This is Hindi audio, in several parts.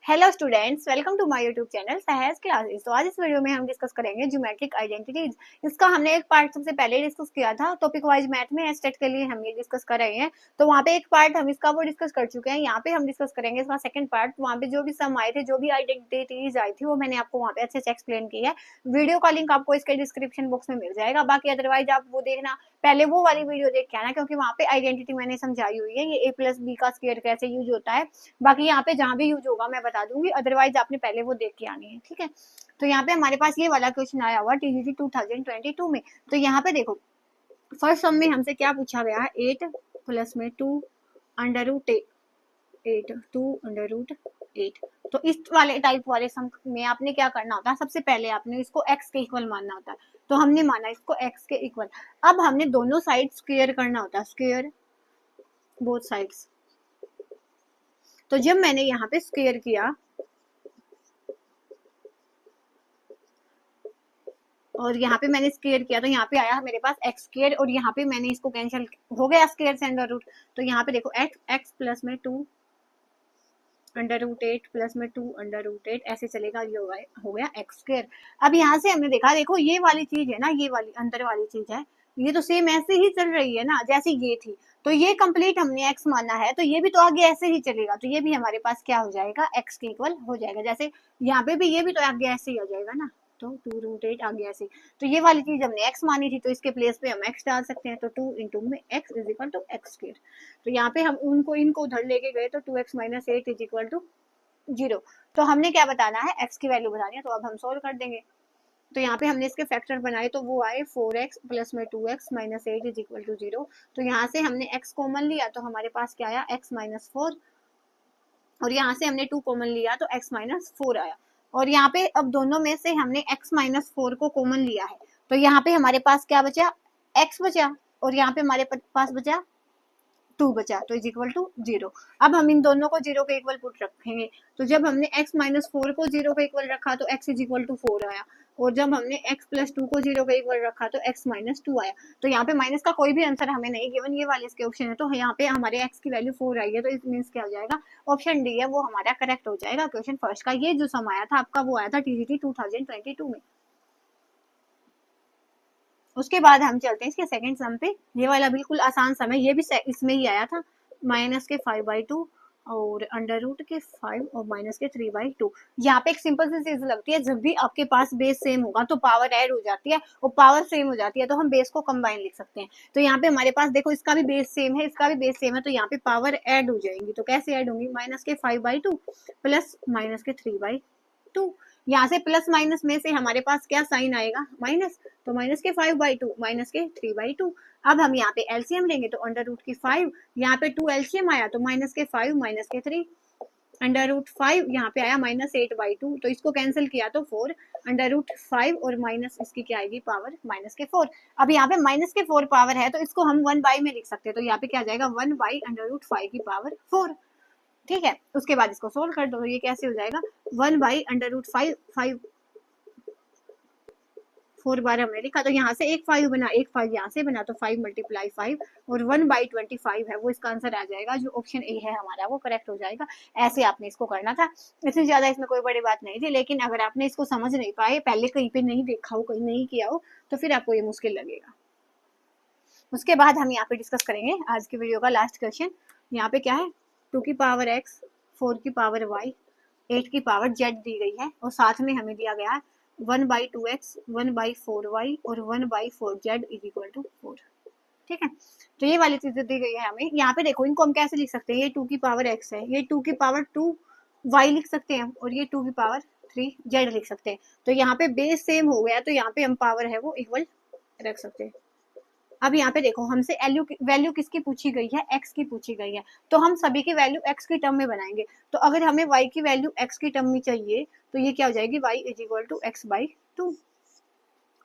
Hello students, welcome to my YouTube channel Sahaj classes. तो आज इस वीडियो में हम डिस्कस करेंगे ज्योमेट्रिक आइडेंटिटीज। इसका हमने एक पार्ट सबसे पहले डिस्कस किया था टॉपिक वाइज मैथ में, स्टेट के लिए हम ये डिस्कस कर रहे हैं। तो वहाँ पे एक पार्ट हम इसका वो डिस्कस कर चुके हैं। यहाँ पे हम डिस्कस करेंगे इसका सेकंड पार्ट। वहाँ पे जो भी सम आए थे, जो भी आइडेंटिटीज आई थी, वो मैंने आपको वहाँ पे अच्छे से एक्सप्लेन किया है। वीडियो का लिंक आपको इसके डिस्क्रिप्शन बॉक्स में मिल जाएगा। बाकी अदरवाइज आप वो देखना, पहले वो वाली वीडियो देख के आना, क्योंकि वहाँ पे आइडेंटिटी मैंने समझाई हुई है, ये ए प्लस बी का स्क्वायर कैसे यूज होता है। बाकी यहाँ पे जहाँ भी यूज होगा मैं बता दूंगी, अदरवाइज आपने पहले वो देख के आनी है, ठीक है। तो यहाँ पे हमारे पास ये वाला क्वेश्चन आया हुआ टीजीटी 2022 में। तो यहाँ पे देखो, फर्स्ट सम में हमसे क्या पूछा गया है, 8 प्लस में 2 अंडर रूट 8 2 अंडर रूट 8। तो इस वाले टाइप वाले सम में आपने क्या करना होता है, सबसे पहले आपने इसको x के इक्वल मानना होता है। तो हमने माना इसको x के इक्वल। अब हमने दोनों साइड स्क्वायर करना होता है, स्क्वायर बोथ साइड्स। तो जब मैंने यहाँ पे स्क्वायर किया और यहाँ पे मैंने स्क्वायर किया, तो यहाँ पे आया मेरे पास एक्स स्क्वायर, और यहाँ पे मैंने इसको कैंसिल हो गया स्क्वायर से अंडर रूट। तो यहाँ पे देखो एक्स प्लस में 2 अंडर रूट 8 प्लस में 2 अंडर रूट 8 ऐसे चलेगा, ये हो गया एक्स स्क्वायर। अब यहाँ से हमने देखा, देखो ये वाली चीज है ना, ये वाली अंदर वाली चीज है, ये तो सेम ऐसे ही चल रही है ना जैसे ये थी। तो ये कंप्लीट हमने एक्स माना है, तो ये भी तो आगे ऐसे ही चलेगा। तो ये भी हमारे पास क्या हो जाएगा, एक्स के इक्वल हो जाएगा। जैसे यहाँ पे भी ये भी तो आगे ऐसे ही आ जाएगा ना, तो 2 रूट 8 आगे ऐसे। तो ये वाली चीज हमने एक्स मानी थी, तो इसके प्लेस पे हम एक्स डाल सकते हैं। तो 2 इंटू में x is equal to x square. तो यहाँ पे हम उनको इनको उधर लेके गए, तो 2x minus 8 is equal to 0। तो हमने क्या बताना है, x की वैल्यू बतानी है। तो अब हम सोल्व कर देंगे। तो यहाँ पे हमने इसके फैक्टर बनाए, तो वो आए 4x प्लस में 2x minus 8 is equal to 0। तो यहाँ से हमने x कॉमन लिया, तो हमारे पास क्या आया, x माइनस 4। और यहाँ से हमने 2 कॉमन लिया, तो x माइनस 4 आया। और यहाँ पे अब दोनों में से हमने x माइनस 4 को कॉमन लिया है, तो यहाँ पे हमारे पास क्या बचा, x बचा। और यहाँ पे हमारे पास बचा 2 बचा, तो इज इक्वल टू 0। अब हम इन दोनों को 0 के इक्वल पुट रखेंगे। तो जब हमने x माइनस 4 को 0 के इक्वल रखा, तो x इज इक्वल टू 4 आया। और जब हमने x प्लस 2 को 0 के इक्वल रखा, तो x माइनस 2 आया। तो यहाँ पे माइनस का कोई भी आंसर हमें नहीं गिवन, ये वाले इसके ऑप्शन है। तो यहाँ पे हमारे x की वैल्यू 4 आई है, तो इस मीन्स क्या हो जाएगा, ऑप्शन डी है वो हमारा करेक्ट हो जाएगा। क्वेश्चन फर्स्ट का ये जो सम आया था आपका, वो आया था टीजीटी 2022 में। उसके बाद हम चलते हैं इसके सेकंड सम पे। ये वाला बिल्कुल आसान सम है, ये भी इसमें ही आया था। माइनस के 5/2 और अंडर रूट के 5 और माइनस के 3/2। यहाँ पे एक सिंपल सी चीज लगती है, जब भी आपके पास बेस सेम होगा तो पावर ऐड हो जाती है, और पावर सेम हो जाती है तो हम बेस को कंबाइन लिख सकते हैं। तो यहाँ पे हमारे पास देखो, इसका भी बेस सेम है, इसका भी बेस सेम है, तो यहाँ पे पावर ऐड हो जाएंगी। तो कैसे ऐड होंगी, माइनस के 5/2 प्लस माइनस के 3/2। यहाँ से प्लस माइनस में से हमारे पास क्या साइन आएगा, माइनस। तो माइनस के 5/2 माइनस के 3/2। अब हम यहाँ पे एलसीएम लेंगे, तो अंडर रूट की 5, यहाँ पे 2 एलसीएम आया, तो माइनस के 5 माइनस के 3 अंडर रूट 5, यहाँ पे आया माइनस 8/2। तो इसको कैंसिल किया तो 4 अंडर रूट 5, और माइनस इसकी क्या आएगी, पावर माइनस के 4। अब यहाँ पे माइनस के 4 पावर है, तो इसको हम 1 में लिख सकते हैं। तो यहाँ पे क्या आ जाएगा, 1 अंडर रूट 5 की पावर 4। ठीक है, उसके बाद इसको सोल्व कर दो, तो ये कैसे हो जाएगा, 1 अंडर रूट 5 5 4 बार हमने लिखा, तो यहाँ से एक 5 बना, एक 5 यहाँ से बना, तो 5 मल्टीप्लाई 5 और 1/25 है, वो इसका आंसर आ जाएगा। जो ऑप्शन ए है हमारा, वो करेक्ट हो जाएगा। ऐसे आपने इसको करना था, इससे ज्यादा इसमें कोई बड़ी बात नहीं थी। लेकिन अगर आपने इसको समझ नहीं पाए, पहले कहीं पे नहीं देखा हो, कहीं नहीं किया हो, तो फिर आपको ये मुश्किल लगेगा। उसके बाद हम यहाँ पे डिस्कस करेंगे आज की वीडियो का लास्ट क्वेश्चन। यहाँ पे क्या है, 2 की पावर x, 4 की पावर y, 8 की पावर z दी गई है, और साथ में हमें दिया गया है 1/2x, 1/4y और 1/4z इज इक्वल टू 4। ठीक है, तो ये वाली चीजें दी गई है हमें। यहाँ पे देखो, इनको हम कैसे लिख सकते हैं, ये 2 की पावर x है, ये 2 की पावर 2y लिख सकते हैं, और ये 2 की पावर 3z लिख सकते हैं। तो यहाँ पे बेस सेम हो गया, तो यहाँ पे हम पावर है वो इक्वल रख सकते हैं। अब यहाँ पे देखो, हमसे वैल्यू किसकी पूछी गई है, x की पूछी गई है, तो हम सभी की वैल्यू x की टर्म में बनाएंगे। तो अगर हमें y की वैल्यू x की टर्म में चाहिए, तो ये क्या हो जाएगी, y is equal to x/2।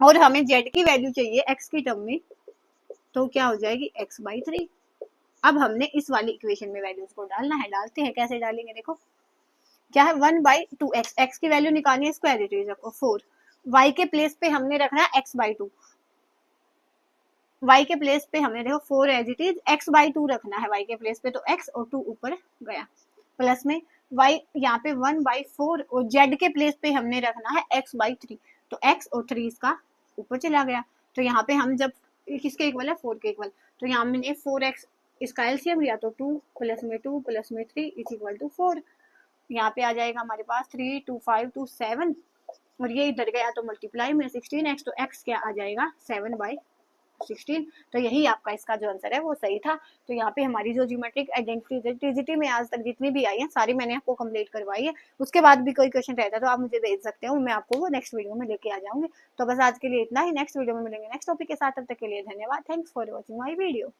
और हमें z की वैल्यू चाहिए x की टर्म में, तो क्या हो जाएगी, x/3। अब हमने इस वाली इक्वेशन में वैल्यूज को डालना है, डालते हैं, कैसे डालेंगे, देखो क्या है, 1/2x, x की वैल्यू निकालनी है, स्क्वायर रूट रखो 4, y के प्लेस पे हमने रखना है x/2, y के प्लेस पे हमने देखो 4 एज इट इज, x/2 रखना है y के प्लेस पे, तो x और 2 ऊपर गया, प्लस में y यहाँ पे 1/4 और z के प्लेस पे हमने रखना है x/3, तो x और 3 इसका ऊपर चला गया। तो यहाँ पे हम जब किसके इक्वल है 4 के इक्वल, तो यहाँ मैंने 4x इसका एलसीएम लिया तो 2 प्लस में 2 प्लस में 3 इज इक्वल टू 4। यहाँ पे आ जाएगा हमारे पास 3 2 5 2 7 और ये इधर गया तो मल्टीप्लाई में 16x, तो x क्या आ जाएगा 7/16। तो यही आपका इसका जो आंसर है वो सही था। तो यहाँ पे हमारी जो ज्योमेट्रिक आइडेंटिटी में आज तक जितनी भी आई है सारी मैंने आपको कंप्लीट करवाई है। उसके बाद भी कोई क्वेश्चन रहता है तो आप मुझे भेज सकते हो, मैं आपको वो नेक्स्ट वीडियो में लेके आ जाऊंगी। तो बस आज के लिए इतना ही, नेक्स्ट वीडियो में मिलेंगे नेक्स्ट टॉपिक के साथ। तब तक के लिए धन्यवाद। Thanks for watching my video.